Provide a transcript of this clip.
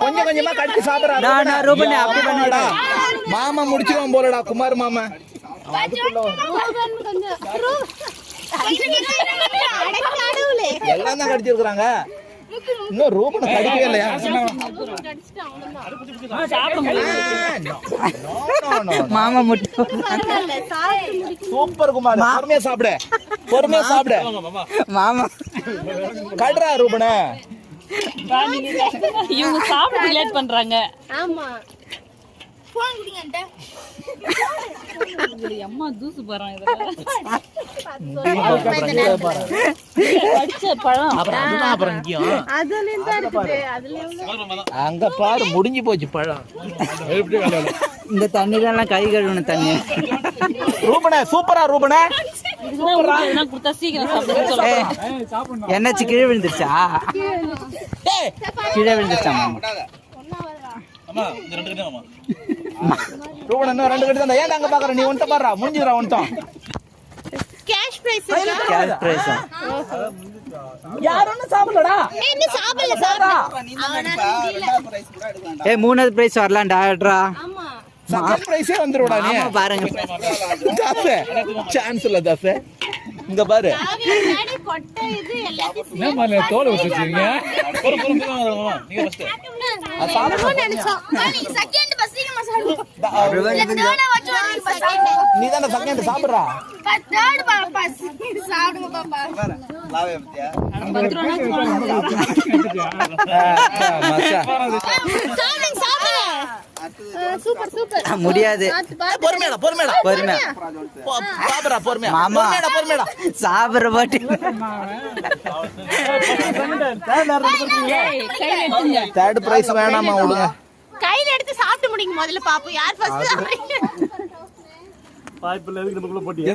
கொஞ்சம் கொஞ்சமா கடிச்சு சாப்பிடறா. மாமா முடிச்சிருவோம் போலடா குமார் மாமா. எல்லாம் தான் கடிச்சிருக்காங்க. இன்னும் ரூபனை கடிக்கவே இல்லையா? மாமா முட்டை சூப்பர் குமார். பொறுமையா சாப்பிடு, பொறுமையா சாப்பிடு மாமா. கடுறா ரூபனை. இவங்க சாப்பிட லேட் பண்றாங்க. ஆமா போன் குடிங்கன்ட்ட அம்மா தூசு போறான். அங்க பாரு முடிஞ்சு போச்சு பழம். இந்த தண்ணிலாம் கை கழுவுன தண்ணி. ரூபனே சூப்பரா ரூபனே. கொடுத்தா சீக்கிரம் சாப்பிடுங்க. என்னாச்சு கீழே விழுந்துருச்சா? கீழே விழுந்துருச்சா மாமா? ரூபன் இன்னும் 2 கட்டு தான். ஏன் அங்க பாக்குற நீ? ஒன்ட்ட பாடுறா முடிஞ்சுடா. ஒன்ட்டோம் கேஷ் பிரைஸ் கேஷ் பிரைஸ். யாரும் சாப்பிடலடா. என்ன சாப்பிடல சாப்பிடா. ஏய் மூணாவது பிரைஸ் வரலாம்டா. ஆமா செகண்ட் பிரைஸே வந்துருடா நீ. பாருங்க தாசே சான்ஸ் இல்ல தாசே. இங்க பாரு காவியாடி கொட்டை இது எல்லாத்தையும் என்ன மாதிரி தோலை வச்சிருக்கீங்க? நீங்க ஃபர்ஸ்ட் சாப்பிட நினைச்சோம். நீ செகண்ட் பஸ் நீங்க சாப்பிடு. தேர்ட் வாட்ச் வாங்க செகண்ட். நீ தான செகண்ட் சாப்பிடுறா. தேர்ட் பாஸ் சாப்பிடுங்க பாப்பா. லாவே பத்தியா? மச்சா சாப்பிடுங்க சாப்பிடுங்க. Super super. முடியாது. பொறுமையா பொறுமையா பொறுமையா சாப்பிடுறா. பொறுமையா மாமா பொறுமையா சாப்பிடுற பாட்டி. தேர்ட் பிரைஸ் வேணாமா விடுங்க. கையில எடுத்து சாப்பிட்டு முடிங்க முதல்ல பாப்போம் யார் ஃபர்ஸ்ட். வாய்ப்பு இல்லை, எதுக்கு நமக்குள்ள போட்டி?